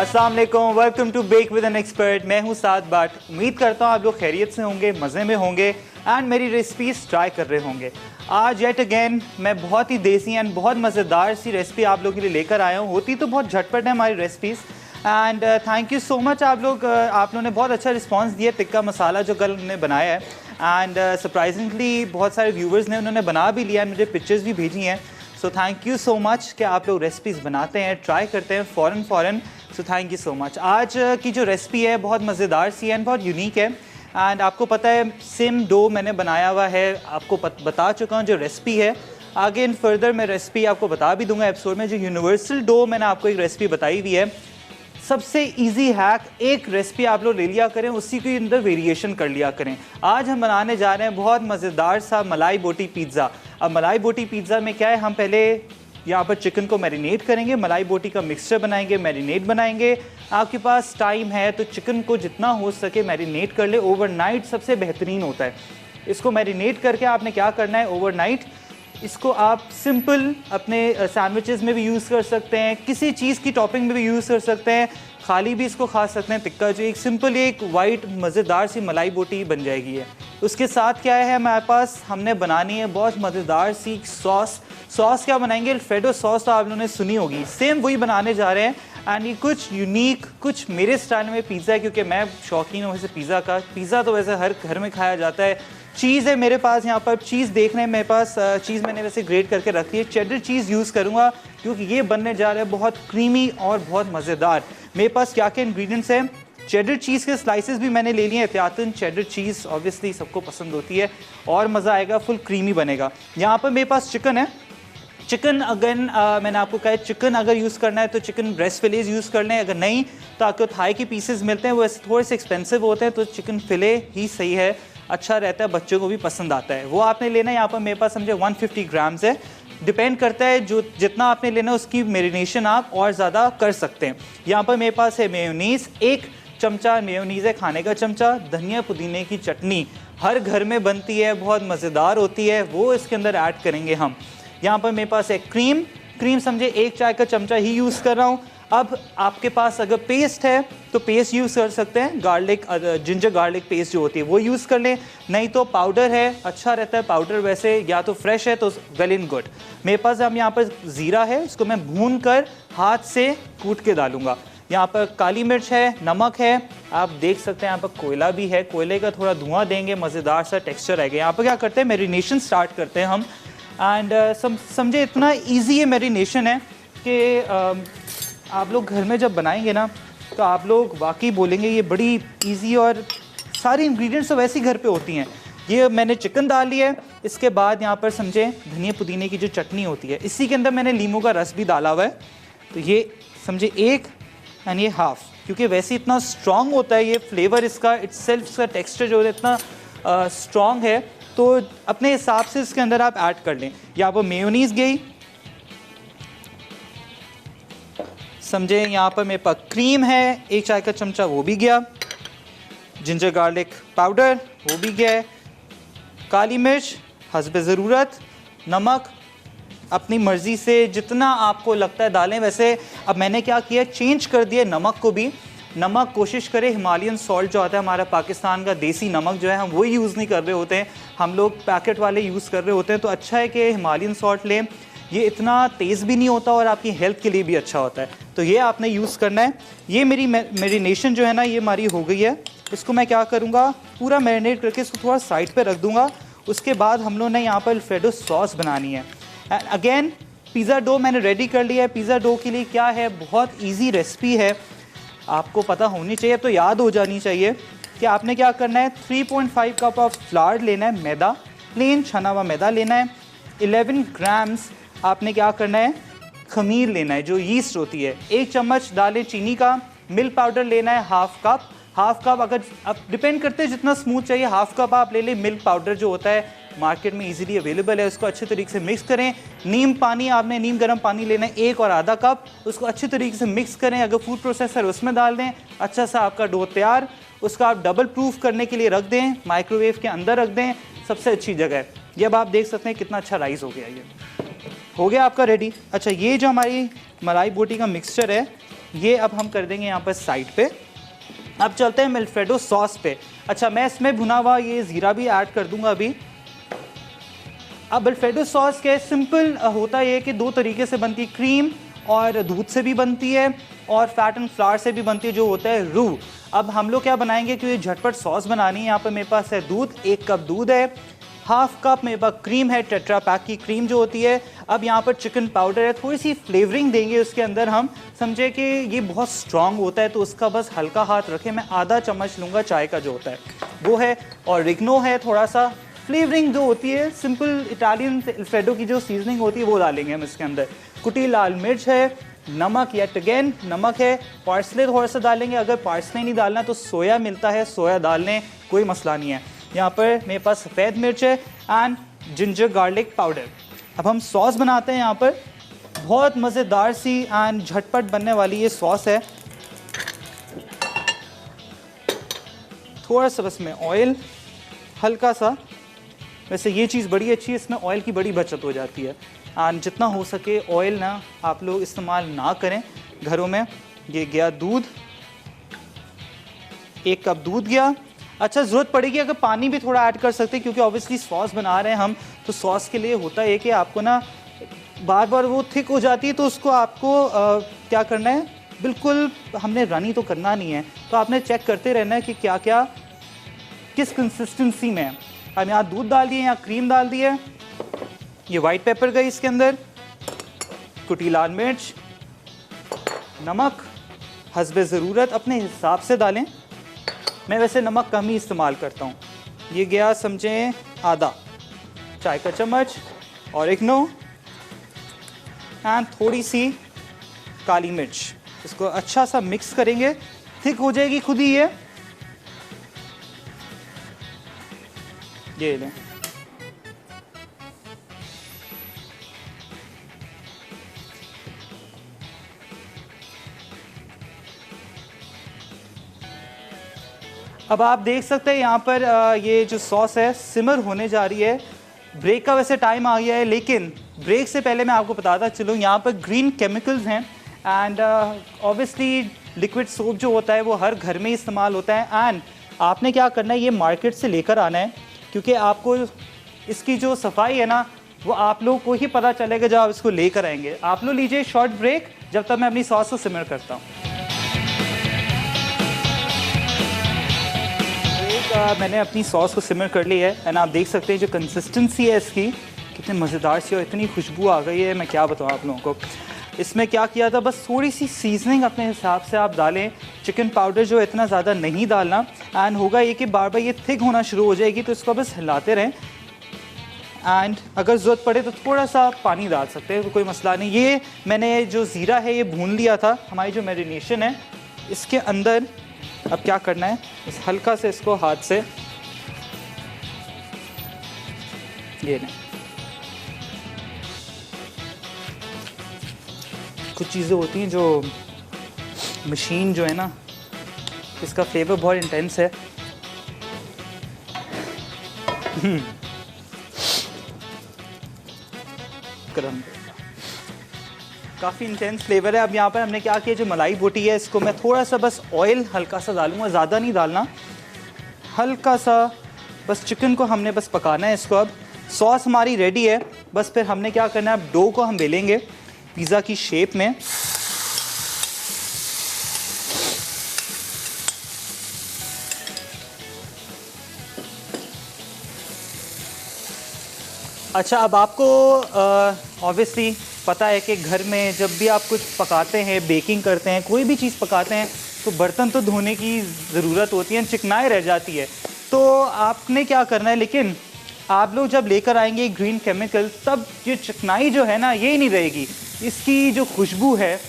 अस्सलाम वालेकुम, welcome to back with an expert. मैं हूं साद बाट। उम्मीद करता हूं आप लोग खैरियत से होंगे, मज़े में होंगे एंड मेरी रेसिपीज़ ट्राई कर रहे होंगे। आज येट अगेन मैं बहुत ही देसी एंड बहुत मज़ेदार सी रेसिपी आप लोगों के लिए लेकर आया हूं। होती तो बहुत झटपट है हमारी recipes and thank you so much. आप लोगों ने बहुत अच्छा रिस्पांस दिया टिक्का मसाला जो कल हमने बनाया है एंड सरप्राइजिंगली बहुत सारे व्यूवर्स ने उन्होंने बना भी लिया, मुझे पिक्चर्स भी भेजी हैं। So thank you so much कि आप लोग रेसिपीज़ बनाते हैं, ट्राई करते हैं फ़ौरन। So thank you so much. आज की जो रेसिपी है बहुत मज़ेदार सी है एंड बहुत यूनिक है एंड आपको पता है सिम डो मैंने बनाया हुआ है, आपको बता चुका हूँ जो रेसिपी है। आगे इन फर्दर मैं रेसिपी आपको बता भी दूंगा एपिसोड में। जो यूनिवर्सल डो मैंने आपको एक रेसिपी बताई हुई है, सबसे इजी हैक, एक रेसिपी आप लोग ले लिया करें, उसी के अंदर वेरिएशन कर लिया करें। आज हम बनाने जा रहे हैं बहुत मज़ेदार सा मलाई बोटी पिज़्ज़ा। अब मलाई बोटी पिज़्ज़ा में क्या है, हम पहले यहाँ पर चिकन को मैरिनेट करेंगे, मलाई बोटी का मिक्सचर बनाएंगे, मैरिनेट बनाएंगे। आपके पास टाइम है तो चिकन को जितना हो सके मैरिनेट कर ले, ओवरनाइट सबसे बेहतरीन होता है। इसको मैरिनेट करके आपने क्या करना है, ओवरनाइट इसको आप सिंपल अपने सैंडविचेस में भी यूज़ कर सकते हैं, किसी चीज़ की टॉपिंग में भी यूज़ कर सकते हैं, खाली भी इसको खा सकते हैं। टिक्का जो एक सिंपल एक वाइट मज़ेदार सी मलाई बोटी बन जाएगी है। उसके साथ क्या है हमारे पास, हमने बनानी है बहुत मज़ेदार सी सॉस क्या बनाएंगे, अल्फ्रेडो सॉस तो आप लोगों ने सुनी होगी, सेम वही बनाने जा रहे हैं। एंड ये कुछ यूनिक, कुछ मेरे स्टाइल में पिज़्ज़ा है क्योंकि मैं शौकीन हूँ वैसे पिज़्ज़ा का। पिज़्ज़ा तो वैसे हर घर में खाया जाता है। चीज़ है मेरे पास, यहाँ पर चीज़ देख रहे हैं मेरे पास, चीज़ मैंने वैसे ग्रेट करके रखी है। चेडर चीज़ यूज़ करूँगा क्योंकि ये बनने जा रहा है बहुत क्रीमी और बहुत मज़ेदार। मेरे पास क्या क्या इंग्रेडिएंट्स हैं, चेडर चीज़ के स्लाइसेस भी मैंने ले लिए हैं एहतियातन। चेडर चीज़ ऑब्वियसली सबको पसंद होती है और मज़ा आएगा, फुल क्रीमी बनेगा। यहाँ पर मेरे पास चिकन है। चिकन अगर मैंने आपको कहा चिकन अगर यूज़ करना है तो चिकन ब्रेस्ट फिलेज यूज़ कर लें, अगर नहीं तो आपको थाई के पीसेस मिलते हैं, वो ऐसे थोड़े से एक्सपेंसिव होते हैं, तो चिकन फिले ही सही है, अच्छा रहता है, बच्चों को भी पसंद आता है, वो आपने लेना है। यहाँ पर मेरे पास समझे 150 ग्राम्स है। डिपेंड करता है जो जितना आपने लेना है उसकी मेरिनेशन आप और ज़्यादा कर सकते हैं। यहाँ पर मेरे पास है मेयोनीज़, 1 चमचा मेयोनीज़ है खाने का चमचा। धनिया पुदीने की चटनी हर घर में बनती है, बहुत मज़ेदार होती है, वो इसके अंदर ऐड करेंगे हम। यहाँ पर मेरे पास है क्रीम समझे 1 चाय का चमचा ही यूज़ कर रहा हूँ। अब आपके पास अगर पेस्ट है तो पेस्ट यूज़ कर सकते हैं, गार्लिक जिंजर गार्लिक पेस्ट जो होती है वो यूज़ कर लें, नहीं तो पाउडर है, अच्छा रहता है पाउडर वैसे, या तो फ्रेश है तो वेल इन गुड। मेरे पास अब यहाँ पर ज़ीरा है, इसको मैं भून कर हाथ से कूट के डालूंगा। यहाँ पर काली मिर्च है, नमक है, आप देख सकते हैं यहाँ पर कोयला भी है, कोयले का थोड़ा धुआं देंगे, मज़ेदार सा टेक्स्चर आएगा। यहाँ पर क्या करते हैं, मैरिनेशन स्टार्ट करते हैं हम। एंड समझे इतना इजी है मैरिनेशन है कि आप लोग घर में जब बनाएंगे ना तो आप लोग वाकई बोलेंगे ये बड़ी इजी, और सारी इंग्रेडिएंट्स तो वैसे ही घर पे होती हैं। ये मैंने चिकन डाल लिया है, इसके बाद यहाँ पर समझे धनिया पुदीने की जो चटनी होती है, इसी के अंदर मैंने लीमू का रस भी डाला हुआ है। तो ये समझे 1 एंड ये हाफ़, क्योंकि वैसे इतना स्ट्रॉन्ग होता है ये फ्लेवर, इसका इट्सेल्फ इसका टेक्स्चर जो है इतना स्ट्रॉन्ग है, तो अपने हिसाब से इसके अंदर आप ऐड कर लें। यहाँ पर मेयोनीज़ गई समझे, यहाँ पर मेरे पास क्रीम है 1 चाय का चमचा, वो भी गया, जिंजर गार्लिक पाउडर वो भी गया है, काली मिर्च हस्ब ज़रूरत, नमक अपनी मर्ज़ी से जितना आपको लगता है डालें। वैसे अब मैंने क्या किया, चेंज कर दिया नमक को भी। नमक कोशिश करें हिमालयन सॉल्ट जो आता है हमारा पाकिस्तान का देसी नमक जो है, हम वही यूज़ नहीं कर रहे होते हैं, हम लोग पैकेट वाले यूज़ कर रहे होते हैं। तो अच्छा है कि हिमालयन सॉल्ट लें, ये इतना तेज़ भी नहीं होता और आपकी हेल्थ के लिए भी अच्छा होता है, तो ये आपने यूज़ करना है। ये मेरी मैरिनेशन जो है ना ये हमारी हो गई है। इसको मैं क्या करूँगा, पूरा मैरिनेट करके इसको थोड़ा साइड पे रख दूँगा। उसके बाद हम लोग ने यहाँ पर अल्फ्रेडो सॉस बनानी है। एंड अगेन पिज़्ज़ा डो मैंने रेडी कर लिया है। पिज़्ज़ा डो के लिए क्या है, बहुत ईजी रेसिपी है, आपको पता होनी चाहिए, तो याद हो जानी चाहिए कि आपने क्या करना है। 3.5 कप ऑफ फ्लावर लेना है, मैदा, प्लेन छना हुआ मैदा लेना है। 11 ग्राम्स आपने क्या करना है, खमीर लेना है जो यीस्ट होती है। 1 चम्मच डालें चीनी का। मिल्क पाउडर लेना है हाफ कप, अगर आप डिपेंड करते हैं जितना स्मूथ चाहिए, हाफ कप आप ले लें। मिल्क पाउडर जो होता है मार्केट में इजीली अवेलेबल है, उसको अच्छे तरीके से मिक्स करें। नीम पानी, आपने नीम गर्म पानी लेना है 1 और आधा कप, उसको अच्छे तरीके से मिक्स करें। अगर फूड प्रोसेसर उसमें डाल दें, अच्छा सा आपका डो तैयार। उसका आप डबल प्रूफ करने के लिए रख दें, माइक्रोवेव के अंदर रख दें, सबसे अच्छी जगह है। ये अब आप देख सकते हैं कितना अच्छा राइस हो गया, ये हो गया आपका रेडी। अच्छा, ये जो हमारी मलाई बोटी का मिक्सचर है ये अब हम कर देंगे यहाँ पर साइड पे। अब चलते हैं अल्फ्रेडो सॉस पे। अच्छा, मैं इसमें भुना हुआ ये ज़ीरा भी ऐड कर दूंगा अभी। अब अल्फ्रेडो सॉस के सिंपल होता है कि दो तरीके से बनती है, क्रीम और दूध से भी बनती है और फैट एंड फ्लावर से भी बनती है, जो होता है रू। अब हम लोग क्या बनाएंगे, क्योंकि झटपट सॉस बनानी है। यहाँ पर मेरे पास है दूध, 1 कप दूध है, हाफ कप मेरे पास क्रीम है, टेट्रा पैक की क्रीम जो होती है। अब यहाँ पर चिकन पाउडर है, थोड़ी सी फ्लेवरिंग देंगे उसके अंदर हम, समझे कि ये बहुत स्ट्रॉन्ग होता है तो उसका बस हल्का हाथ रखें। मैं आधा चम्मच लूँगा चाय का जो होता है वो है, और रिग्नो है, थोड़ा सा फ्लेवरिंग जो होती है सिंपल इटालियन अल्फ्रेडो की जो सीजनिंग होती है वो डालेंगे हम इसके अंदर। कुटी लाल मिर्च है, नमक, येट अगेन नमक है, पार्सले थोड़ा सा डालेंगे। अगर पार्सले नहीं डालना तो सोया मिलता है, सोया डाल लें, कोई मसला नहीं है। यहाँ पर मेरे पास सफ़ेद मिर्च है एंड जिंजर गार्लिक पाउडर। अब हम सॉस बनाते हैं। यहाँ पर बहुत मज़ेदार सी एंड झटपट बनने वाली ये सॉस है। थोड़ा सा बस में ऑयल, हल्का सा। वैसे ये चीज़ बड़ी अच्छी है, इसमें ऑयल की बड़ी बचत हो जाती है। एंड जितना हो सके ऑयल ना आप लोग इस्तेमाल ना करें घरों में। ये गया दूध, 1 कप दूध गया। अच्छा, ज़रूरत पड़ेगी अगर पानी भी थोड़ा ऐड कर सकते हैं, क्योंकि ऑब्वियसली सॉस बना रहे हैं हम, तो सॉस के लिए होता है कि आपको ना बार बार वो थिक हो जाती है, तो उसको आपको क्या करना है, बिल्कुल हमने रनी तो करना नहीं है, तो आपने चेक करते रहना है कि क्या क्या किस कंसिस्टेंसी में है। हम यहाँ दूध डाल दिए, यहाँ क्रीम डाल दी है, ये वाइट पेपर गई इसके अंदर, कुटी लाल मिर्च, नमक हस्बे ज़रूरत अपने हिसाब से डालें। मैं वैसे नमक कम ही इस्तेमाल करता हूँ। ये गया समझें आधा चाय का चम्मच, और ऑरिगेनो एंड थोड़ी सी काली मिर्च। इसको अच्छा सा मिक्स करेंगे, थिक हो जाएगी खुद ही ये लें। अब आप देख सकते हैं यहाँ पर ये जो सॉस है सिमर होने जा रही है। ब्रेक का वैसे टाइम आ गया है, लेकिन ब्रेक से पहले मैं आपको बताता चलूँ, यहाँ पर ग्रीन केमिकल्स हैं एंड ऑब्वियसली लिक्विड सोप जो होता है वो हर घर में इस्तेमाल होता है। एंड आपने क्या करना है, ये मार्केट से लेकर आना है, क्योंकि आपको इसकी जो सफाई है ना वो आप लोगों को ही पता चलेगा जब आप इसको लेकर आएंगे। आप लोग लीजिए शॉर्ट ब्रेक, जब तक मैं अपनी सॉस को सिमर करता हूँ। मैंने अपनी सॉस को सिमर कर ली है एंड आप देख सकते हैं जो कंसिस्टेंसी है इसकी कितनी मज़ेदार सी और इतनी खुशबू आ गई है, मैं क्या बताऊँ आप लोगों को। इसमें क्या किया था, बस थोड़ी सी सीजनिंग अपने हिसाब से आप डालें। चिकन पाउडर जो इतना ज़्यादा नहीं डालना। एंड होगा ये कि बार बार ये थिक होना शुरू हो जाएगी, तो इसको बस हिलाते रहें। एंड अगर ज़रूरत पड़े तो थोड़ा सा पानी डाल सकते हैं, तो कोई मसला नहीं। ये मैंने जो ज़ीरा है ये भून लिया था। हमारी जो मैरिनेशन है इसके अंदर अब क्या करना है, इस हल्का से इसको हाथ से ये नहीं, कुछ चीज़ें होती हैं जो मशीन जो है ना इसका फ्लेवर बहुत इंटेंस है। गरम काफ़ी इंटेंस फ्लेवर है। अब यहाँ पर हमने क्या किया, जो मलाई बोटी है इसको मैं थोड़ा सा बस ऑयल हल्का सा डालूंगा, ज़्यादा नहीं डालना, हल्का सा बस। चिकन को हमने बस पकाना है इसको। अब सॉस हमारी रेडी है, बस फिर हमने क्या करना है, अब डो को हम बेलेंगे पिज़्ज़ा की शेप में। अच्छा, अब आपको ऑब्वियसली पता है कि घर में जब भी आप कुछ पकाते हैं, बेकिंग करते हैं, कोई भी चीज़ पकाते हैं, तो बर्तन तो धोने की ज़रूरत होती है, चिकनाई रह जाती है। तो आपने क्या करना है, लेकिन आप लोग जब लेकर आएंगे ग्रीन केमिकल, तब ये चिकनाई जो है ना ये नहीं रहेगी। इसकी जो खुशबू है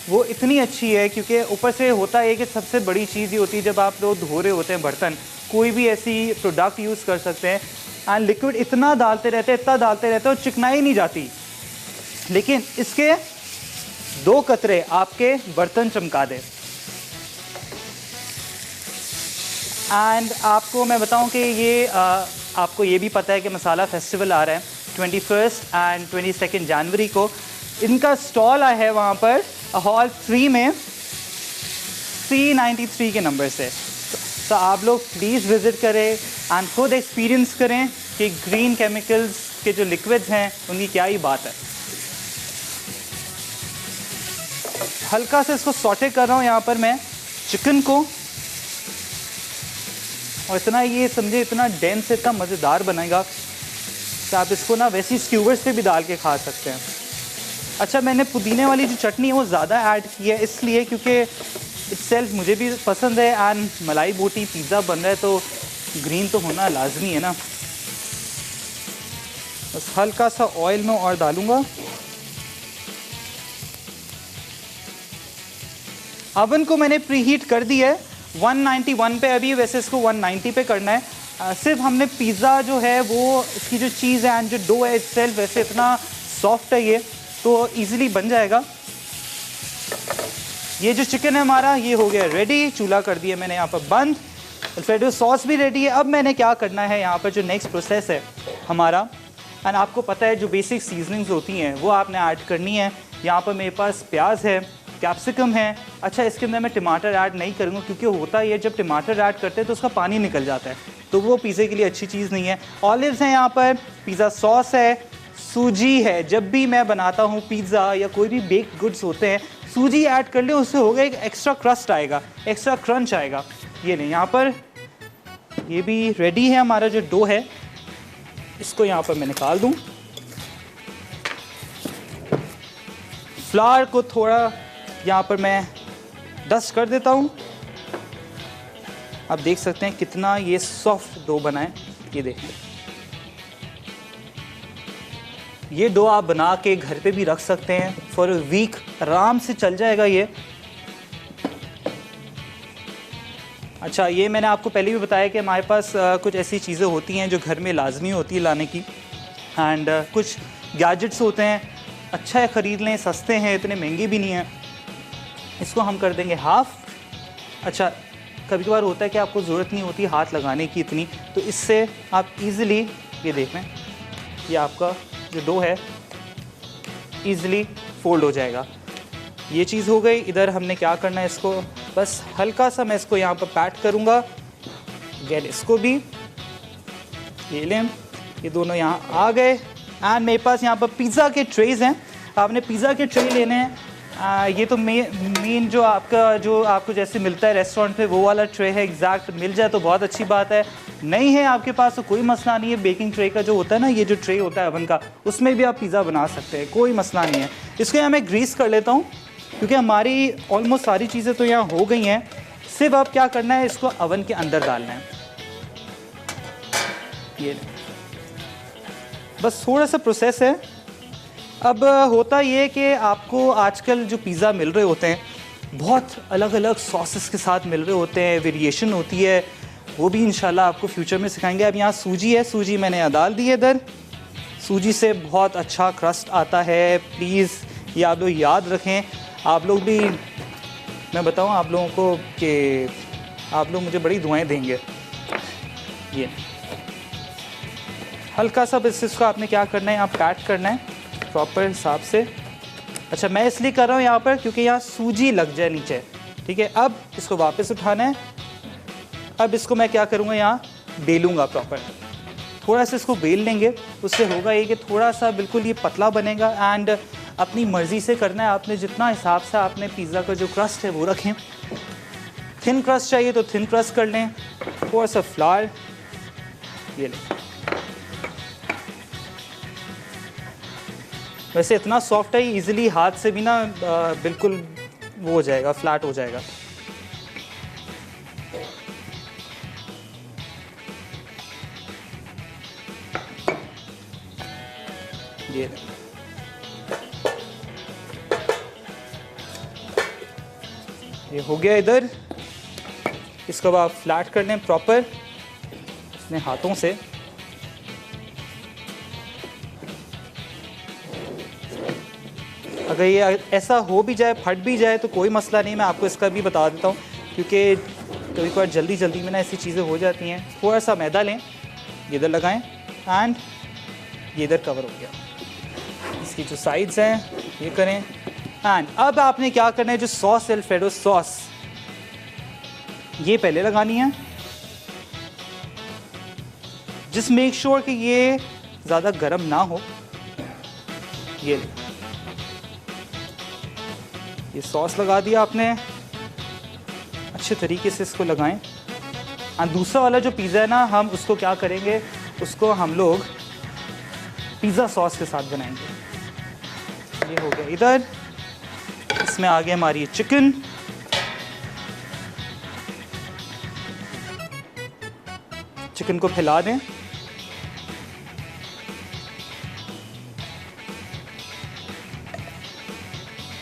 वो इतनी अच्छी है, क्योंकि ऊपर से होता है कि सबसे बड़ी चीज़ ये होती है जब आप लोग धो रहे होते हैं बर्तन, कोई भी ऐसी प्रोडक्ट यूज़ कर सकते हैं एंड लिक्विड इतना डालते रहते हैं, इतना डालते रहते हैं और चिकनाई नहीं जाती। लेकिन इसके 2 कतरे आपके बर्तन चमका दें। एंड आपको मैं बताऊं कि ये आपको ये भी पता है कि मसाला फेस्टिवल आ रहा है 21 एंड 22 जनवरी को। इनका स्टॉल है वहाँ पर हॉल 3 में, C93 के नंबर से। तो आप लोग प्लीज़ विज़िट करें एंड खुद एक्सपीरियंस करें कि ग्रीन केमिकल्स के जो लिक्विड्स हैं उनकी क्या ही बात है। हल्का से इसको सॉटे कर रहा हूँ यहाँ पर मैं चिकन को, और इतना ये समझे इतना डेंस इतना मज़ेदार बनेगा कि आप इसको ना वैसी स्क्यूवर्स पे भी डाल के खा सकते हैं। अच्छा, मैंने पुदीने वाली जो चटनी है वो ज़्यादा ऐड की है इसलिए क्योंकि इटसेल्फ मुझे भी पसंद है एंड मलाई बोटी पिज़्ज़ा बन रहा है तो ग्रीन तो होना लाजमी है ना। बस हल्का सा ऑयल में और डालूँगा। अवन को मैंने प्रीहीट कर दिया है 191 पे अभी, वैसे इसको 190 पे करना है। सिर्फ हमने पिज़्ज़ा जो है वो इसकी जो चीज़ है एंड जो डो है इटसेल्फ वैसे इतना सॉफ्ट है ये तो इजीली बन जाएगा। ये जो चिकन है हमारा ये हो गया रेडी, चूल्हा कर दिया मैंने यहाँ पर बंद। अल्फ्रेडो सॉस भी रेडी है। अब मैंने क्या करना है यहाँ पर जो नेक्स्ट प्रोसेस है हमारा, एंड आपको पता है जो बेसिक सीजनिंग्स होती हैं वो आपने ऐड करनी है। यहाँ पर मेरे पास प्याज है, कैप्सिकम है। अच्छा, इसके अंदर मैं टमाटर ऐड नहीं करूँगा क्योंकि होता है जब टमाटर ऐड करते हैं तो उसका पानी निकल जाता है तो वो पिज़्ज़े के लिए अच्छी चीज़ नहीं है। ऑलिव्स हैं यहाँ पर, पिज़्ज़ा सॉस है, सूजी है। जब भी मैं बनाता हूँ पिज़्ज़ा या कोई भी बेक्ड गुड्स होते हैं सूजी ऐड कर ले, उससे होगा एक एक्स्ट्रा क्रस्ट आएगा, एक्स्ट्रा क्रंच आएगा। ये नहीं, यहाँ पर ये भी रेडी है हमारा जो डो है, इसको यहाँ पर मैं निकाल दूँ। फ्लावर को थोड़ा यहाँ पर मैं डस्ट कर देता हूँ। आप देख सकते हैं कितना ये सॉफ्ट डो बना है, ये देखें। ये डो आप बना के घर पे भी रख सकते हैं फॉर अ वीक, आराम से चल जाएगा ये। अच्छा, ये मैंने आपको पहले भी बताया कि हमारे पास कुछ ऐसी चीज़ें होती हैं जो घर में लाजमी होती है लाने की, एंड कुछ गैजेट्स होते हैं, अच्छा है ख़रीद लें, सस्ते हैं, इतने महंगे भी नहीं हैं। इसको हम कर देंगे हाफ़। अच्छा, कभी कभार होता है कि आपको ज़रूरत नहीं होती हाथ लगाने की इतनी, तो इससे आप इजीली ये देख लें, ये आपका जो डो है इजीली फोल्ड हो जाएगा। ये चीज़ हो गई। इधर हमने क्या करना है, इसको बस हल्का सा मैं इसको यहाँ पर पैट करूँगा। गेट इसको भी ये लें, ये दोनों यहाँ आ गए। एंड मेरे पास यहाँ पर पिज़्ज़ा के ट्रेज़ हैं, आपने पिज़्ज़ा के ट्रे लेने हैं। ये तो मेन जो आपको जैसे मिलता है रेस्टोरेंट पे वो वाला ट्रे है, एग्जैक्ट मिल जाए तो बहुत अच्छी बात है। नहीं है आपके पास तो कोई मसला नहीं है, बेकिंग ट्रे का जो होता है ना, ये जो ट्रे होता है अवन का, उसमें भी आप पिज़्ज़ा बना सकते हैं, कोई मसला नहीं है। इसको यहाँ मैं ग्रीस कर लेता हूँ क्योंकि हमारी ऑलमोस्ट सारी चीज़ें तो यहाँ हो गई हैं। सिर्फ अब क्या करना है, इसको अवन के अंदर डालना है। ये बस थोड़ा सा प्रोसेस है। अब होता ये कि आपको आजकल जो पिज़्ज़ा मिल रहे होते हैं बहुत अलग अलग सॉसेस के साथ मिल रहे होते हैं, वेरिएशन होती है, वो भी इंशाल्लाह आपको फ्यूचर में सिखाएंगे। अब यहाँ सूजी है, सूजी मैंने यहाँ डाल दी है इधर। सूजी से बहुत अच्छा क्रस्ट आता है, प्लीज़ ये आप लोग याद रखें। आप लोग भी, मैं बताऊँ आप लोगों को कि आप लोग मुझे बड़ी दुआएं देंगे। ये हल्का सा बस इसको आपने क्या करना है, यहाँ पैट करना है प्रॉपर हिसाब से। अच्छा, मैं इसलिए कर रहा हूँ यहाँ पर क्योंकि यहाँ सूजी लग जाए नीचे, ठीक है। अब इसको वापस उठाना है। अब इसको मैं क्या करूँगा, यहाँ बेलूँगा प्रॉपर, थोड़ा सा इसको बेल लेंगे, उससे होगा ये कि थोड़ा सा बिल्कुल ये पतला बनेगा। एंड अपनी मर्ज़ी से करना है आपने, जितना हिसाब से आपने पिज़्ज़ा का जो क्रस्ट है वो रखें। थिन क्रस्ट चाहिए तो थिन क्रस्ट कर लें, थोड़ा सा फ्लावर ये लें। वैसे इतना सॉफ्ट है, इजीली हाथ से भी ना बिल्कुल वो हो जाएगा, फ्लैट हो जाएगा। ये हो गया इधर। इसको अब आप फ्लैट कर लें प्रॉपर अपने हाथों से। अगर ये ऐसा हो भी जाए, फट भी जाए तो कोई मसला नहीं, मैं आपको इसका भी बता देता हूँ क्योंकि कभी कभार जल्दी में ना ऐसी चीज़ें हो जाती हैं। थोड़ा सा मैदा लें, ये इधर लगाएं एंड ये इधर कवर हो गया। इसकी जो साइड्स हैं ये करें। एंड अब आपने क्या करना है, जो सॉस अल्फ्रेडो सॉस ये पहले लगानी है। जस्ट मेक श्योर कि ये ज़्यादा गर्म ना हो। ये सॉस लगा दिया आपने, अच्छे तरीके से इसको लगाएं। और दूसरा वाला जो पिज़्ज़ा है ना, हम उसको क्या करेंगे, उसको हम लोग पिज़्ज़ा सॉस के साथ बनाएंगे। ये हो गया इधर। इसमें आ गया हमारी चिकन। चिकन को फैला दें।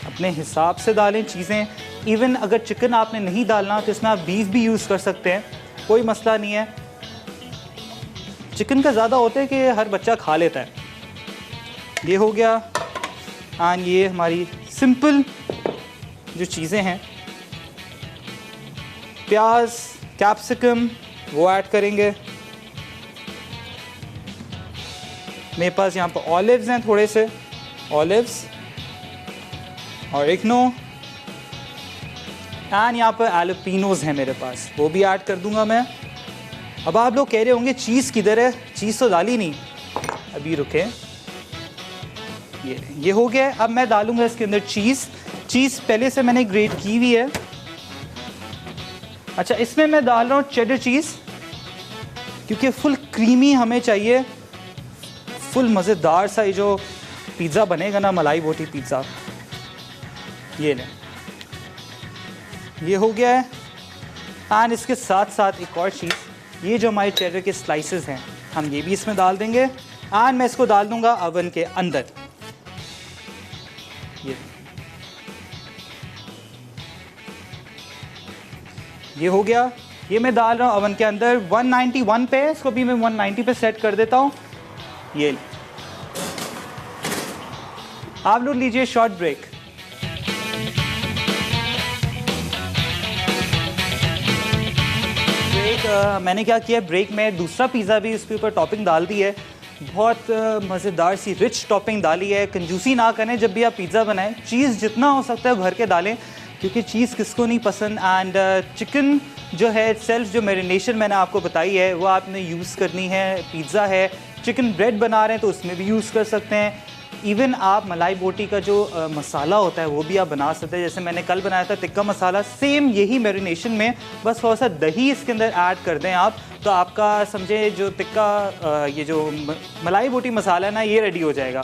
अपने हिसाब से डालें चीज़ें। इवन अगर चिकन आपने नहीं डालना तो इसमें आप बीफ भी यूज़ कर सकते हैं, कोई मसला नहीं है। चिकन का ज़्यादा होता है कि हर बच्चा खा लेता है। ये हो गया। एंड ये हमारी सिंपल जो चीज़ें हैं, प्याज, कैप्सिकम, वो ऐड करेंगे। मेरे पास यहाँ पर ऑलिव्स हैं, थोड़े से ऑलिव्स, और ऑरिगेनो, एंड यहाँ पर एलोपिनोज हैं मेरे पास, वो भी ऐड कर दूंगा मैं। अब आप लोग कह रहे होंगे चीज़ किधर है, चीज़ तो डाली नहीं, अभी रुके। ये हो गया। अब मैं डालूंगा इसके अंदर चीज़। चीज़ पहले से मैंने ग्रेट की हुई है। अच्छा, इसमें मैं डाल रहा हूँ चेडर चीज़, क्योंकि फुल क्रीमी हमें चाहिए, फुल मज़ेदार सा ये जो पिज़्ज़ा बनेगा ना, मलाई बोटी पिज़्ज़ा। ये लें, ये हो गया है। एंड इसके साथ साथ एक और चीज़, ये जो हमारे चेडर के स्लाइसेस हैं, हम ये भी इसमें डाल देंगे। एंड मैं इसको डाल दूंगा अवन के अंदर। ये हो गया। ये मैं डाल रहा हूँ अवन के अंदर 191 पे। इसको भी मैं 190 पे सेट कर देता हूँ। ये आप लोग लीजिए शॉर्ट ब्रेक। मैंने क्या किया, ब्रेक में दूसरा पिज़्ज़ा भी उसके ऊपर टॉपिंग डाल दी है। बहुत मज़ेदार सी रिच टॉपिंग डाली है। कंजूसी ना करें जब भी आप पिज़्ज़ा बनाएं, चीज़ जितना हो सकता है भर के डालें, क्योंकि चीज़ किसको नहीं पसंद। एंड चिकन जो है सेल्फ, जो मैरिनेशन मैंने आपको बताई है, वो आपने यूज़ करनी है। पिज़्ज़ा है, चिकन ब्रेड बना रहे हैं तो उसमें भी यूज़ कर सकते हैं। इवन आप मलाई बोटी का जो मसाला होता है वो भी आप बना सकते हैं। जैसे मैंने कल बनाया था टिक्का मसाला, सेम यही मैरिनेशन में, बस थोड़ा सा दही इसके अंदर ऐड कर दें आप, तो आपका समझे जो टिक्का, ये जो मलाई बोटी मसाला है ना, ये रेडी हो जाएगा।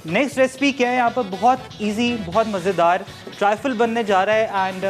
नेक्स्ट रेसिपी क्या है यहाँ पर, बहुत इजी, बहुत मज़ेदार ट्राइफल बनने जा रहा है। एंड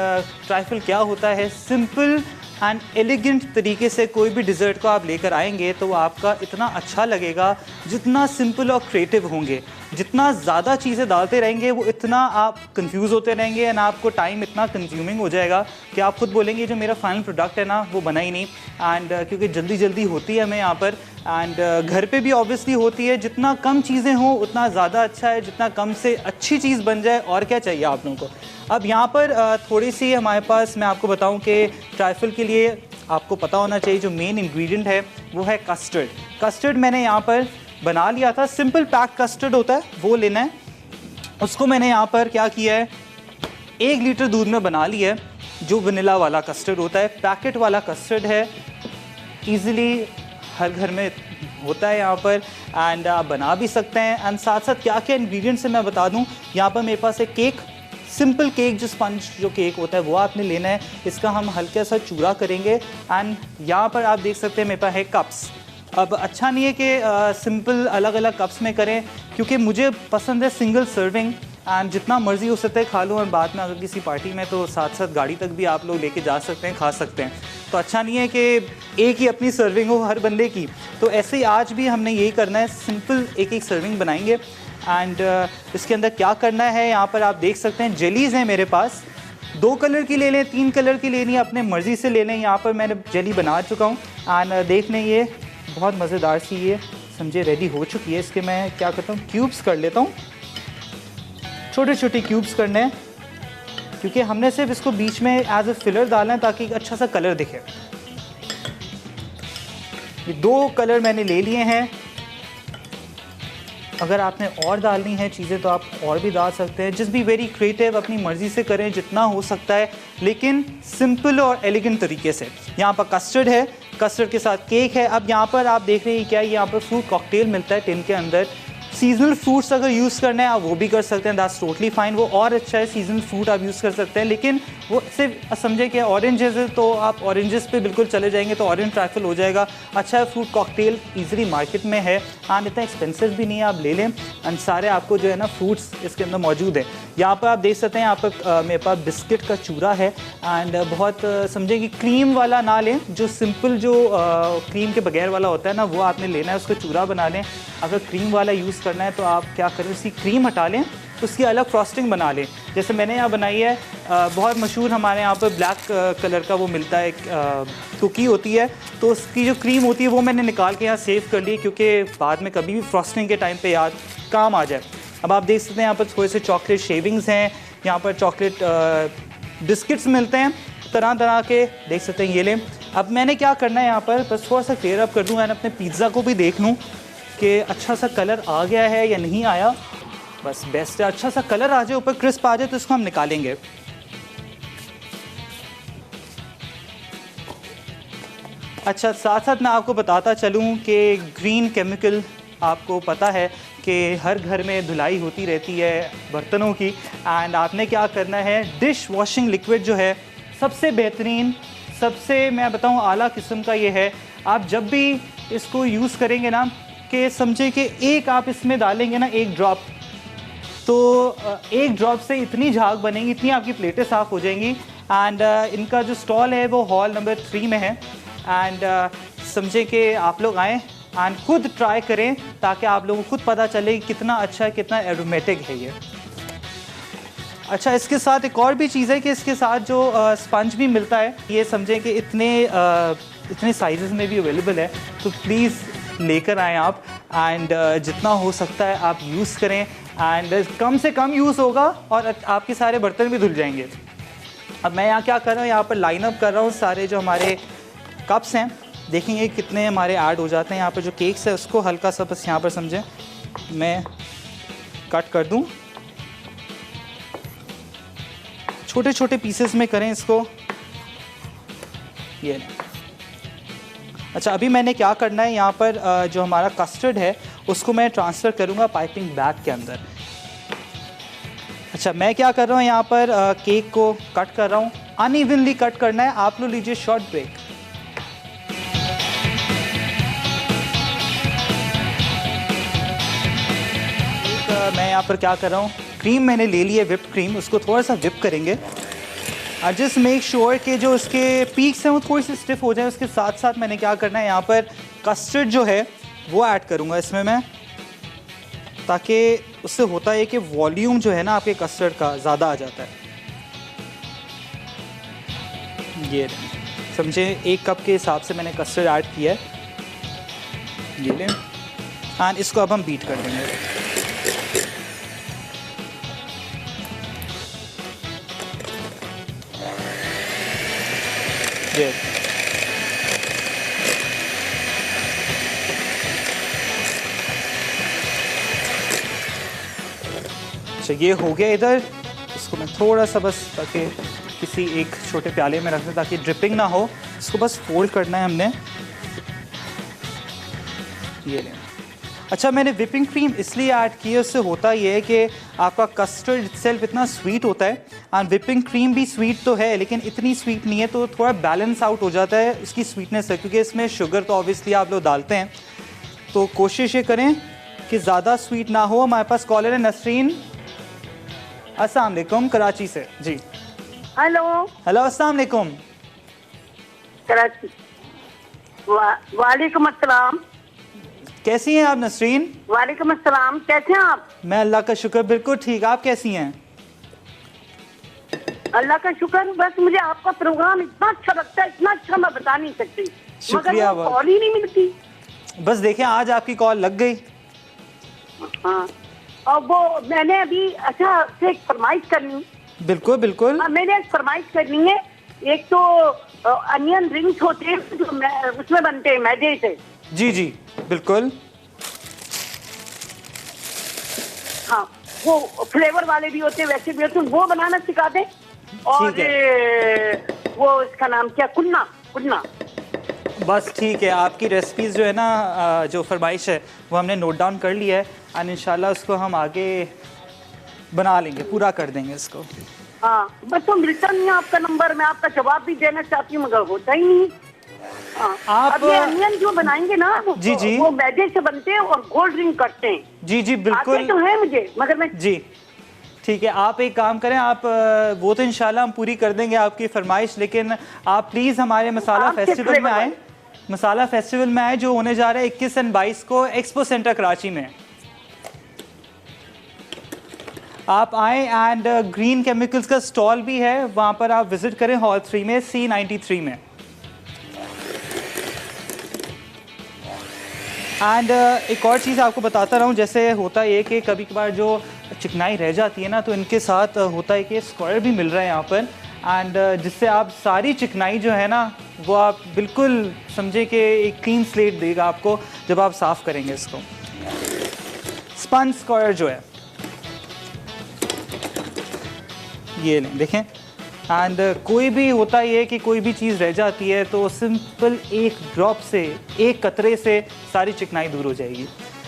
ट्राइफल क्या होता है, सिंपल एंड एलिगेंट तरीके से कोई भी डिज़र्ट को आप लेकर आएंगे तो वो आपका इतना अच्छा लगेगा। जितना सिंपल और क्रिएटिव होंगे, जितना ज़्यादा चीज़ें डालते रहेंगे, वो इतना आप कंफ्यूज होते रहेंगे एंड आपको टाइम इतना कंज्यूमिंग हो जाएगा कि आप खुद बोलेंगे जो मेरा फाइनल प्रोडक्ट है ना, वो बना ही नहीं। एंड क्योंकि जल्दी जल्दी होती है हमें यहाँ पर, एंड घर पे भी ऑब्वियसली होती है। जितना कम चीज़ें हों उतना ज़्यादा अच्छा है, जितना कम से अच्छी चीज़ बन जाए, और क्या चाहिए आप लोगों को। अब यहाँ पर थोड़ी सी हमारे पास, मैं आपको बताऊँ कि ट्राइफल के लिए आपको पता होना चाहिए जो मेन इंग्रेडिएंट है वो है कस्टर्ड। कस्टर्ड मैंने यहाँ पर बना लिया था, सिंपल पैक कस्टर्ड होता है वो लेना है। उसको मैंने यहाँ पर क्या किया है, 1 लीटर दूध में बना लिया है। जो वनीला वाला कस्टर्ड होता है, पैकेट वाला कस्टर्ड है, ईज़िली हर घर में होता है यहाँ पर, एंड आप बना भी सकते हैं। एंड साथ साथ क्या क्या इंग्रेडिएंट्स है मैं बता दूँ। यहाँ पर मेरे पास एक केक, सिंपल केक, जो स्पंज जो केक होता है वो आपने लेना है। इसका हम हल्का सा चूरा करेंगे। एंड यहाँ पर आप देख सकते हैं मेरे पास है कप्स। अब अच्छा नहीं है कि सिंपल अलग अलग कप्स में करें, क्योंकि मुझे पसंद है सिंगल सर्विंग। एंड जितना मर्ज़ी हो सकता है खा लो, और बाद में अगर किसी पार्टी में तो साथ साथ गाड़ी तक भी आप लोग लेके जा सकते हैं, खा सकते हैं। तो अच्छा नहीं है कि एक ही अपनी सर्विंग हो हर बंदे की। तो ऐसे ही आज भी हमने यही करना है, सिंपल एक एक सर्विंग बनाएंगे। एंड इसके अंदर क्या करना है, यहाँ पर आप देख सकते हैं जेलीज़ हैं मेरे पास। 2 कलर की ले लें, 3 कलर की लेनी है, अपने मर्ज़ी से ले लें। यहाँ पर मैंने जेली बना चुका हूँ। एंड देख लें, ये बहुत मज़ेदार सी ये समझे रेडी हो चुकी है। इसके मैं क्या करता हूँ, क्यूब्स कर लेता हूँ, छोटे छोटे क्यूब्स करने हैं, क्योंकि हमने सिर्फ इसको बीच में एज ए फिलर डालना है ताकि एक अच्छा सा कलर दिखे। ये 2 कलर मैंने ले लिए हैं। अगर आपने और डालनी है चीज़ें तो आप और भी डाल सकते हैं। जस्ट बी वेरी क्रिएटिव, अपनी मर्ज़ी से करें जितना हो सकता है, लेकिन सिंपल और एलिगेंट तरीके से। यहाँ पर कस्टर्ड है, कस्टर्ड के साथ केक है। अब यहाँ पर आप देख रहे हैं क्या, यहाँ पर फ्रूट कॉकटेल मिलता है टिन के अंदर। सीजनल फ्रूट्स अगर यूज़ करना है आप वो भी कर सकते हैं, दैट्स टोटली फाइन, वो और अच्छा है। सीजनल फ्रूट आप यूज़ कर सकते हैं, लेकिन वो सिर्फ समझे कि ऑरेंजेस है तो आप ऑरेंजेस पे बिल्कुल चले जाएंगे तो ऑरेंज ट्रैफल हो जाएगा। अच्छा है, फ्रूट कॉकटेल ईजिली मार्केट में है एंड इतना एक्सपेंसिव भी नहीं है, आप ले लें एंड सारे आपको जो है ना फ्रूट्स इसके अंदर मौजूद है। यहाँ पर आप देख सकते हैं, यहाँ पर मेरे पास बिस्किट का चूरा है एंड बहुत समझे कि क्रीम वाला ना लें, जो सिंपल जो क्रीम के बगैर वाला होता है ना वो आपने लेना है, उसका चूरा बना लें। अगर क्रीम वाला यूज़ करना है तो आप क्या करें, उसकी क्रीम हटा लें, उसकी अलग फ्रॉस्टिंग बना लें। जैसे मैंने यहाँ बनाई है, बहुत मशहूर हमारे यहाँ पर ब्लैक कलर का वो मिलता है, कुकी होती है, तो उसकी जो क्रीम होती है वो मैंने निकाल के यहाँ सेव कर ली, क्योंकि बाद में कभी भी फ्रॉस्टिंग के टाइम पे याद काम आ जाए। अब आप देख सकते हैं यहाँ पर थोड़े से चॉकलेट शेविंग्स हैं, यहाँ पर चॉकलेट बिस्किट्स मिलते हैं तरह तरह के, देख सकते हैं ये लें। अब मैंने क्या करना है यहाँ पर, बस थोड़ा सा क्लियर अप कर दूँ एंड अपने पिज़्ज़ा को भी देख लूँ कि अच्छा सा कलर आ गया है या नहीं आया। बस बेस्ट है, अच्छा सा कलर आ जाए, ऊपर क्रिस्प आ जाए तो इसको हम निकालेंगे। अच्छा, साथ साथ मैं आपको बताता चलूँ कि ग्रीन केमिकल, आपको पता है कि हर घर में धुलाई होती रहती है बर्तनों की, एंड आपने क्या करना है, डिश वॉशिंग लिक्विड जो है सबसे बेहतरीन, सबसे मैं बताऊँ आला किस्म का ये है। आप जब भी इसको यूज़ करेंगे ना, कि समझे कि एक आप इसमें डालेंगे ना एक ड्रॉप, तो एक ड्रॉप से इतनी झाग बनेगी, इतनी आपकी प्लेटें साफ़ हो जाएंगी। एंड इनका जो स्टॉल है वो हॉल नंबर 3 में है एंड समझे कि आप लोग आएँ एंड खुद ट्राई करें, ताकि आप लोगों को खुद पता चले कि कितना अच्छा है, कितना एरोमेटिक है ये। अच्छा, इसके साथ एक और भी चीज़ है कि इसके साथ जो स्पंज भी मिलता है, ये समझें कि इतने साइज़ में भी अवेलेबल है, तो प्लीज़ लेकर आएँ आप एंड जितना हो सकता है आप यूज़ करें एंड कम से कम यूज़ होगा और आपके सारे बर्तन भी धुल जाएंगे। अब मैं यहाँ क्या कर रहा हूँ, यहाँ पर लाइन अप कर रहा हूँ सारे जो हमारे कप्स हैं, देखेंगे कितने हमारे ऐड हो जाते हैं। यहाँ पर जो केक्स है उसको हल्का सा बस यहाँ पर समझें मैं कट कर दूँ, छोटे छोटे पीसेस में करें इसको, ये। अच्छा, अभी मैंने क्या करना है, यहाँ पर जो हमारा कस्टर्ड है उसको मैं ट्रांसफ़र करूँगा पाइपिंग बैग के अंदर। अच्छा, मैं क्या कर रहा हूँ, यहाँ पर केक को कट कर रहा हूँ, अनइवनली कट करना है। आप लोग लीजिए शॉर्ट ब्रेक। मैं यहाँ पर क्या कर रहा हूँ, क्रीम मैंने ले ली है, व्हिप्ड क्रीम, उसको थोड़ा सा व्हिप करेंगे। जस्ट मेक श्योर कि जो उसके पीक्स हैं वो थोड़ी सी स्टिफ हो जाए। उसके साथ साथ मैंने क्या करना है, यहाँ पर कस्टर्ड जो है वो ऐड करूँगा इसमें मैं, ताकि उससे होता है कि वॉल्यूम जो है ना आपके कस्टर्ड का ज़्यादा आ जाता है। ये समझे, 1 कप के हिसाब से मैंने कस्टर्ड ऐड किया है, ये लें एंड इसको अब हम बीट कर देंगे। अच्छा, ये हो गया इधर, इसको मैं थोड़ा सा बस ताकि किसी एक छोटे प्याले में रख दें ताकि ड्रिपिंग ना हो। इसको बस फोल्ड करना है हमने, ये लें। अच्छा, मैंने व्हिपिंग क्रीम इसलिए ऐड की है, उससे होता ये है कि आपका कस्टर्ड इटसेल्फ इतना स्वीट होता है एंड व्हिपिंग क्रीम भी स्वीट तो है लेकिन इतनी स्वीट नहीं है, तो थोड़ा बैलेंस आउट हो जाता है उसकी स्वीटनेस से, क्योंकि इसमें शुगर तो ऑब्वियसली आप लोग डालते हैं, तो कोशिश ये करें कि ज़्यादा स्वीट ना हो। हमारे पास कॉलर है नसरीन, अस्सलाम वालेकुम, कराची से। जी हेलो। हेलो, अस्सलाम वालेकुम। कराची। वालेकुम अस्सलाम। कैसी हैं आप नसरीन? वालेकुम अस्सलाम, कैसे हैं आप? मैं अल्लाह का शुक्र बिल्कुल ठीक, आप कैसी हैं? अल्लाह का शुक्र। बस मुझे आपका प्रोग्राम इतना अच्छा लगता है, इतना अच्छा मैं बता नहीं सकती, शुक्रिया। मगर कॉल ही नहीं मिलती। बस देखें, आज आपकी कॉल लग गई। हाँ, और वो मैंने अभी अच्छा से एक फरमाइश करनी। बिल्कुल बिल्कुल। मैंने एक फरमाइश करनी है। एक तो अनियन रिंग्स होते हैं जो उसमें बनते हैं मैदे से। जी जी बिल्कुल। हाँ, वो फ्लेवर वाले भी होते हैं, वैसे भी होते हैं, वो बनाना सिखा दें। और वो इसका नाम क्या, कुन्ना कुन्ना। बस ठीक है, आपकी रेसिपीज़ जो है ना, जो फरमाइश है वो हमने नोट डाउन कर लिया है और इंशाल्लाह उसको हम आगे बना लेंगे, पूरा कर देंगे इसको। हाँ, बस तो मिलता नहीं है आपका नंबर, मैं आपका जवाब भी देना चाहती हूँ मगर होता ही नहीं। हाँ, आप अब ये अनियन जो बनाएंगे ना जी वो मैदे से बनते हैं और कोल्ड ड्रिंक करते हैं। जी बिल्कुल, आते तो है मुझे मगर मैं जी ठीक है। आप एक काम करें, आप वो तो इंशाल्लाह हम पूरी कर देंगे आपकी फरमाइश, लेकिन आप प्लीज़ हमारे मसाला आपके फेस्टिवल में आए। फ्लेवर मसाला फेस्टिवल में आए जो होने जा रहा है 21 और 22 को एक्सपो सेंटर कराची में। आप आए एंड ग्रीन केमिकल्स का स्टॉल भी है, वहाँ पर आप विजिट करें हॉल 3 में C93 में। एंड एक और चीज़ आपको बताता रहूँ, जैसे होता है कि कभी कभार जो चिकनाई रह जाती है ना, तो इनके साथ होता है कि स्क्वायर भी मिल रहा है यहाँ पर, एंड जिससे आप सारी चिकनाई जो है ना वो आप बिल्कुल समझे कि एक क्लीन स्लेट देगा आपको जब आप साफ़ करेंगे इसको। स्पंज स्क्वायर जो है ये लें, देखें। एंड कोई भी होता ही है कि कोई भी चीज़ रह जाती है तो सिंपल एक ड्रॉप से, एक कतरे से सारी चिकनाई दूर हो जाएगी।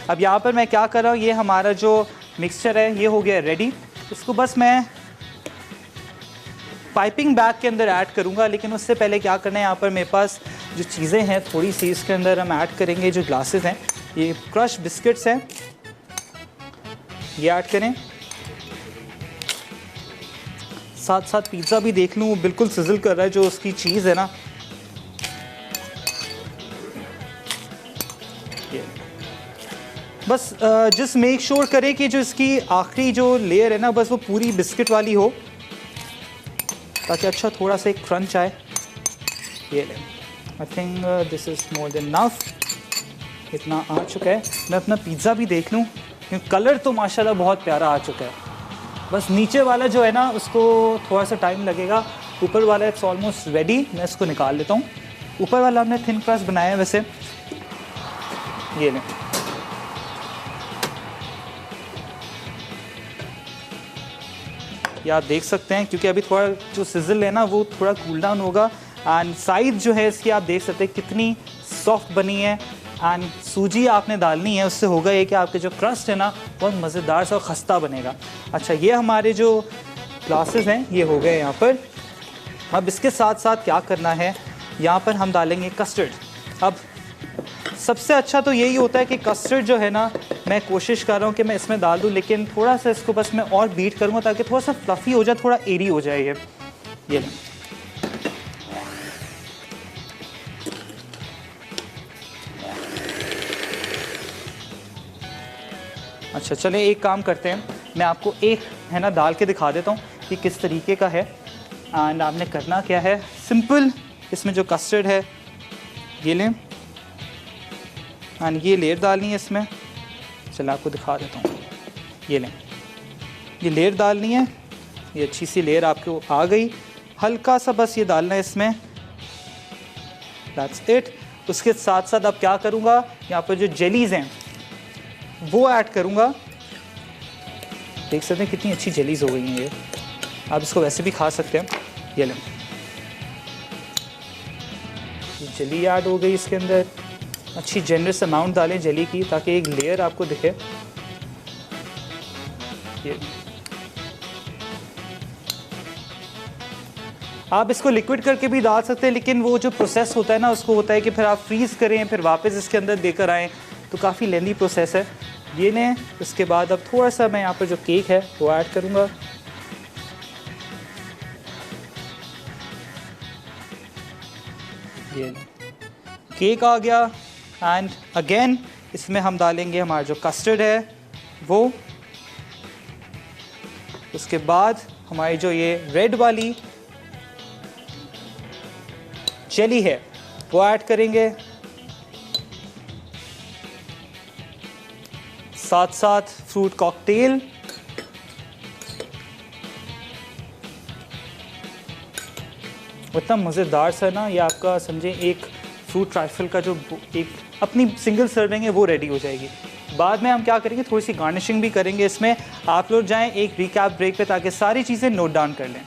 अब यहाँ पर मैं क्या कर रहा हूँ, ये हमारा जो मिक्सचर है ये हो गया रेडी। इसको बस मैं पाइपिंग बैग के अंदर ऐड करूँगा, लेकिन उससे पहले क्या करना है, यहाँ पर मेरे पास जो चीज़ें हैं थोड़ी सी इसके अंदर हम ऐड करेंगे। जो ग्लासेस हैं, ये क्रश बिस्किट्स हैं, ये ऐड करें। साथ साथ पिज़्ज़ा भी देख लूँ, बिल्कुल सिजल कर रहा है जो उसकी चीज़ है ना। ये बस जस्ट मेक श्योर करें कि जो इसकी आखिरी जो लेयर है ना, बस वो पूरी बिस्किट वाली हो, ताकि अच्छा थोड़ा सा एक क्रंच आए। ये लें, I think this is more than enough. इतना आ चुका है। मैं अपना पिज़्ज़ा भी देख लूँ, क्योंकि कलर तो माशाल्लाह बहुत प्यारा आ चुका है। बस नीचे वाला जो है ना उसको थोड़ा सा टाइम लगेगा, ऊपर वाला इट्स ऑलमोस्ट रेडी। मैं इसको निकाल लेता हूँ। ऊपर वाला हमने थिन क्रस्ट बनाया है वैसे। ये लें, ये आप देख सकते हैं, क्योंकि अभी थोड़ा जो सिजल है ना वो थोड़ा कूल डाउन होगा। एंड साइज जो है इसकी आप देख सकते हैं कितनी सॉफ्ट बनी है। एंड सूजी आपने डालनी है, उससे होगा ये कि आपके जो क्रस्ट है ना बहुत मज़ेदार सा और खस्ता बनेगा। अच्छा, ये हमारे जो ग्लासेस हैं ये हो गए यहाँ पर। अब इसके साथ साथ क्या करना है, यहाँ पर हम डालेंगे कस्टर्ड। अब सबसे अच्छा तो यही होता है कि कस्टर्ड जो है ना, मैं कोशिश कर रहा हूँ कि मैं इसमें डाल दूँ, लेकिन थोड़ा सा इसको बस मैं और बीट करूँगा ताकि थोड़ा सा फ्लफ़ी हो जाए, थोड़ा एरी हो जाए ये लें। अच्छा चलें, एक काम करते हैं, मैं आपको एक है ना डाल के दिखा देता हूँ कि किस तरीके का है। एंड आपने करना क्या है, सिंपल इसमें जो कस्टर्ड है ये लें एंड ये लेयर डालनी है इसमें। चलो आपको दिखा देता हूँ, ये लें, ये लेयर डालनी है। ये अच्छी सी लेयर आपको आ गई। हल्का सा बस ये डालना है इसमें, दैट्स इट। उसके साथ साथ अब क्या करूँगा, यहाँ पर जो जेलीज़ हैं वो ऐड करूँगा। देख सकते हैं कितनी अच्छी जेलीज़ हो गई हैं ये। आप इसको वैसे भी खा सकते हैं। ये लें, ये जेली ऐड हो गई इसके अंदर। अच्छी जेनरस अमाउंट डालें जेली की, ताकि एक लेयर आपको दिखे। ये आप इसको लिक्विड करके भी डाल सकते हैं, लेकिन वो जो प्रोसेस होता है ना उसको होता है कि फिर आप फ्रीज़ करें, फिर वापस इसके अंदर देकर आएँ, तो काफ़ी लेंदी प्रोसेस है। ये लें, उसके बाद अब थोड़ा सा मैं यहाँ पर जो केक है वो ऐड करूँगा। ये केक आ गया। एंड अगेन इसमें हम डालेंगे हमारा जो कस्टर्ड है वो। उसके बाद हमारी जो ये रेड वाली जेली है वो ऐड करेंगे। साथ साथ फ्रूट कॉकटेल। इतना मज़ेदार सा ना ये आपका समझे एक फ्रूट ट्राइफल का जो एक अपनी सिंगल सर्विंग है वो रेडी हो जाएगी। बाद में हम क्या करेंगे, थोड़ी सी गार्निशिंग भी करेंगे इसमें। आप लोग जाएं एक रिकैप ब्रेक पे ताकि सारी चीज़ें नोट डाउन कर लें।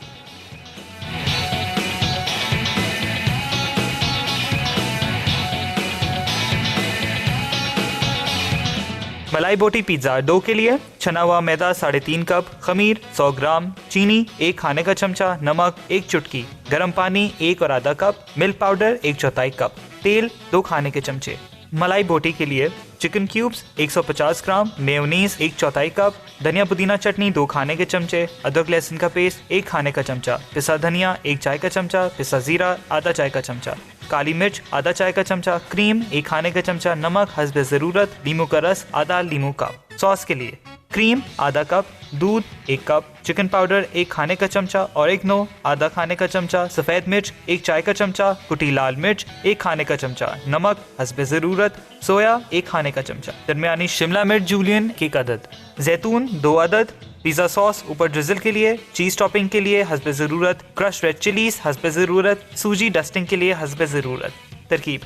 मलाई बोटी पिज़्ज़ा डो के लिए छना हुआ मैदा 3.5 कप, खमीर 100 ग्राम, चीनी 1 खाने का चमचा, नमक 1 चुटकी, गर्म पानी 1 और आधा कप, मिल्क पाउडर 1/4 कप, तेल 2 खाने के चमचे। मलाई बोटी के लिए चिकन क्यूब्स 150 ग्राम, मेयोनीज 1/4 कप, धनिया पुदीना चटनी 2 खाने के चमचे, अदरक लहसुन का पेस्ट 1 खाने का चमचा, पिसा धनिया 1 चाय का चमचा, पिसा जीरा आधा चाय का चमचा, काली मिर्च आधा चाय का चमचा, क्रीम 1 खाने का चमचा, नमक हस्बे ज़रूरत, नींबू का रस आधा नींबू कप। सॉस के लिए क्रीम आधा कप, दूध 1 कप, चिकन पाउडर 1 खाने का चमचा, ऑरिगेनो आधा खाने का चमचा, सफ़ेद मिर्च 1 चाय का चमचा, कुटी लाल मिर्च 1 खाने का चमचा, नमक हस्बे ज़रूरत, सोया 1 खाने का चमचा, दरमियानी शिमला मिर्च जूलियन 1 अदद, जैतून 2 अदद, पिज़्ज़ा सॉस ऊपर ड्रिजल के लिए, चीज़ टॉपिंग के लिए हस्बे ज़रूरत, क्रश रेड चिलीज हस्बे ज़रूरत, सूजी डस्टिंग के लिए हस्बे ज़रूरत। तरकीब: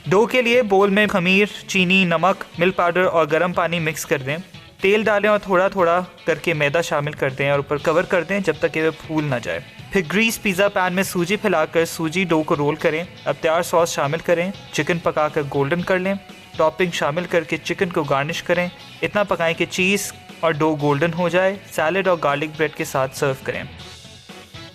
डो के लिए बोल में खमीर, चीनी, नमक, मिल्क पाउडर और गर्म पानी मिक्स कर दें। तेल डालें और थोड़ा थोड़ा करके मैदा शामिल कर दें और ऊपर कवर कर दें जब तक कि वह फूल ना जाए। फिर ग्रीस पिज़्ज़ा पैन में सूजी फैलाकर सूजी डो को रोल करें। अब तैयार सॉस शामिल करें, चिकन पकाकर गोल्डन कर लें, टॉपिंग शामिल करके चिकन को गार्निश करें। इतना पकाएं कि चीज़ और डो गोल्डन हो जाए। सैलेड और गार्लिक ब्रेड के साथ सर्व करें।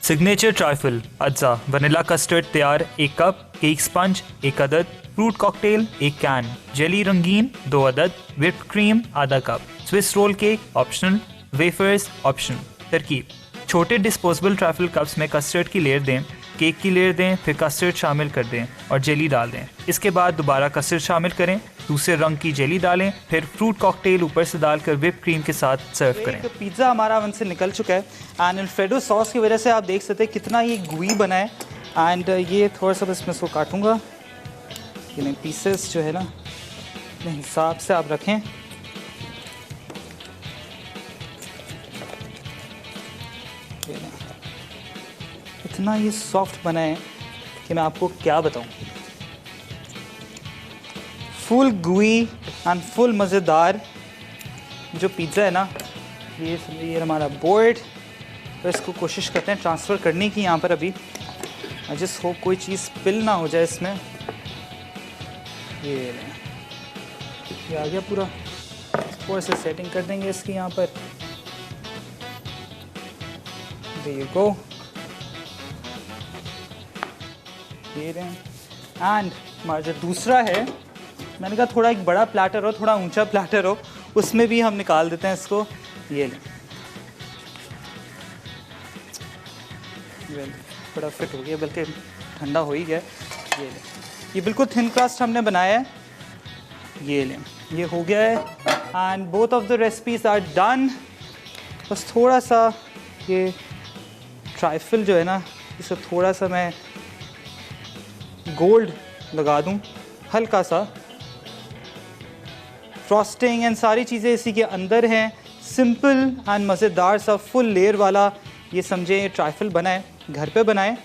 सिग्नेचर ट्राइफल अज्जा वनीला कस्टर्ड तैयार 1 कप, केक स्पंज 1 अदद, फ्रूट कॉकटेल 1 कैन, जेली रंगीन 2 अदद, व्हिप्ड क्रीम आधा cup, Swiss roll cake optional, wafers optional. तरकीब: छोटे डिस्पोजेबल ट्राइफल कप्स में कस्टर्ड की लेयर दें, केक की लेयर दें, फिर कस्टर्ड शामिल कर दें और जेली डाल दें। इसके बाद दोबारा कस्टर्ड शामिल करें, दूसरे रंग की जेली डालें, फिर फ्रूट कॉकटेल ऊपर से डालकर व्हिप क्रीम के साथ सर्व करें। पिज़्ज़ा हमारा ओवन से निकल चुका है एंड अल्फ्रेडो सॉस की वजह से आप देख सकते हैं कितना ये गुई बना है। एंड ये थोड़ा सा बस मैं इसको काटूँगा, ये पीसेस जो है ना अपने हिसाब से आप रखें। इतना ये सॉफ्ट बना है कि मैं आपको क्या बताऊं। फुल गुई एंड फुल मज़ेदार जो पिज़्ज़ा है ना, ये समझिए हमारा बोर्ड। तो इसको कोशिश करते हैं ट्रांसफ़र करने की यहाँ पर। अभी आई जस्ट होप कोई चीज़ स्पिल ना हो जाए इसमें। ये आ गया पूरा। थोड़ा सा सेटिंग कर देंगे इसकी यहाँ पर। There you go। ये रहे। एंड हमारा जो दूसरा है, मैंने कहा थोड़ा एक बड़ा प्लेटर हो, थोड़ा ऊंचा प्लेटर हो, उसमें भी हम निकाल देते हैं इसको। ये लें, बड़ा फिट हो गया, बल्कि ठंडा हो ही गया। ये लें, ये बिल्कुल थिन क्रस्ट हमने बनाया है। ये लें, ये हो गया है and both of the recipes are done. बस थोड़ा सा ये ट्राइफल जो है ना, इसको थोड़ा सा मैं गोल्ड लगा दूं, हल्का सा। फ्रॉस्टिंग एंड सारी चीज़ें इसी के अंदर हैं। सिंपल एंड मज़ेदार सा फुल लेयर वाला ये समझें ये ट्राइफल बना है। घर पे बनाएं,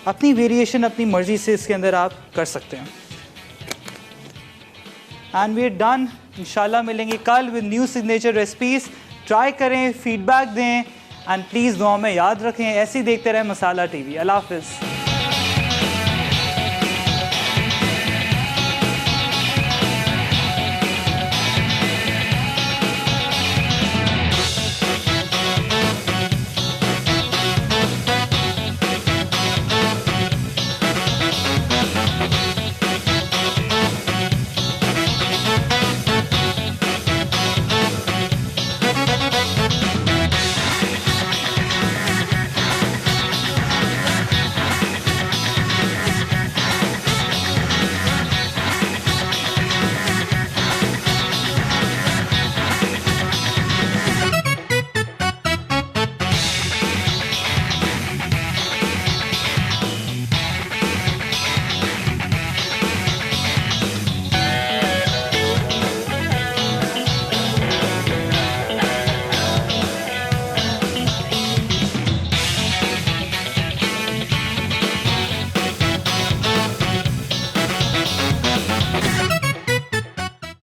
अपनी वेरिएशन अपनी मर्ज़ी से इसके अंदर आप कर सकते हैं। And we are done. इंशाल्लाह मिलेंगे कल with new signature recipes. Try करें, फीडबैक दें एंड प्लीज़ दुआ में याद रखें। ऐसे ही देखते रहें मसाला टीवी। अल्लाह हाफ़िज़।